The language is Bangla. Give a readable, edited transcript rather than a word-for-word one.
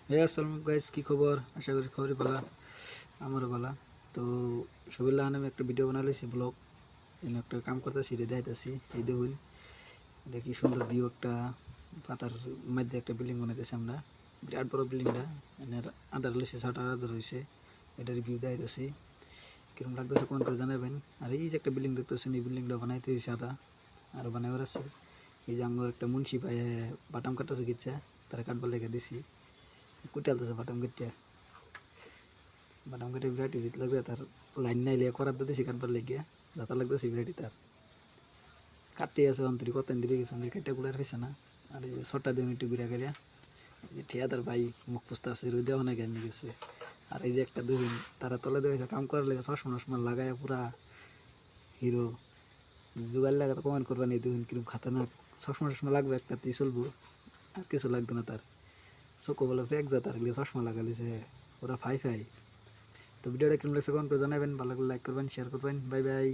আসসালামু গাইস, কি খবর? আশা করি খবরই ভালো। আমারও ভালো। তো সবিল্লা আমি একটা ভিডিও বানাইছি, ব্লগ। একটা কাম করতেছি, রে দেখাইতেছি। এই দেখুন, দেখি সুন্দর ভিউ একটা পাতার মধ্যে একটা বিল্ডিং বানাইতেছি আমরা। বিরাট বড় বিল্ডিংটা, এনার আন্ডার রয়েছে, ছাটা আন্ডার রয়েছে। এটার ভিউ দেখাইতেছি, কিরকম লাগতেছে কমেন্ট করে জানাবেন। আর এই যে একটা বিল্ডিং দেখতেছেন, এই বিল্ডিংটা বানাইতে হয়েছে আদা, আরও বানাবার আছে। এই যে আমার একটা মুন্সি ভাই বাটাম কাটতেছে কিচ্ছা, তারা কাটবার লেগে দিছি, কুটালতেছে বাটাম কেটে। বাদাম কাটে বিরাট ইজিত লাগবে তার। লাইন নাই লিয়া করার দিতেছি কাটবার লেগে, যাতা লাগতেছে বিরাটি তার। কাটতে আছে অন্তরি কত দিকে গেছে, অন্তরি কাটতে গুলার হয়েছে না। আর এই যে ছটা দিন একটু ঘুরা গেলে যে ঠিয়াদার ভাই মুখ পুষতে আছে, রোদে অনেক এমনি গেছে। আর এই যে একটা দুদিন তারা তলে দেওয়া কাম করার লেগে চশমা টশমা লাগায় পুরা হিরো। জোগাড় লাগা তো কমেন্ট করবা নেই, দুদিন কিরকম খাতারনাক। চশমা টশমা লাগবে একটাতেই চলবো, আর কিছু লাগবে না তার। চোখো বলে ফেক যা তার, চশমা লাগালিছে ওরা ফাই ফাই। তো ভিডিওটা কেমন লাগছে কমেন্ট করে জানাবেন, ভালো লাগলে লাইক করবেন, শেয়ার করবেন। Bye bye.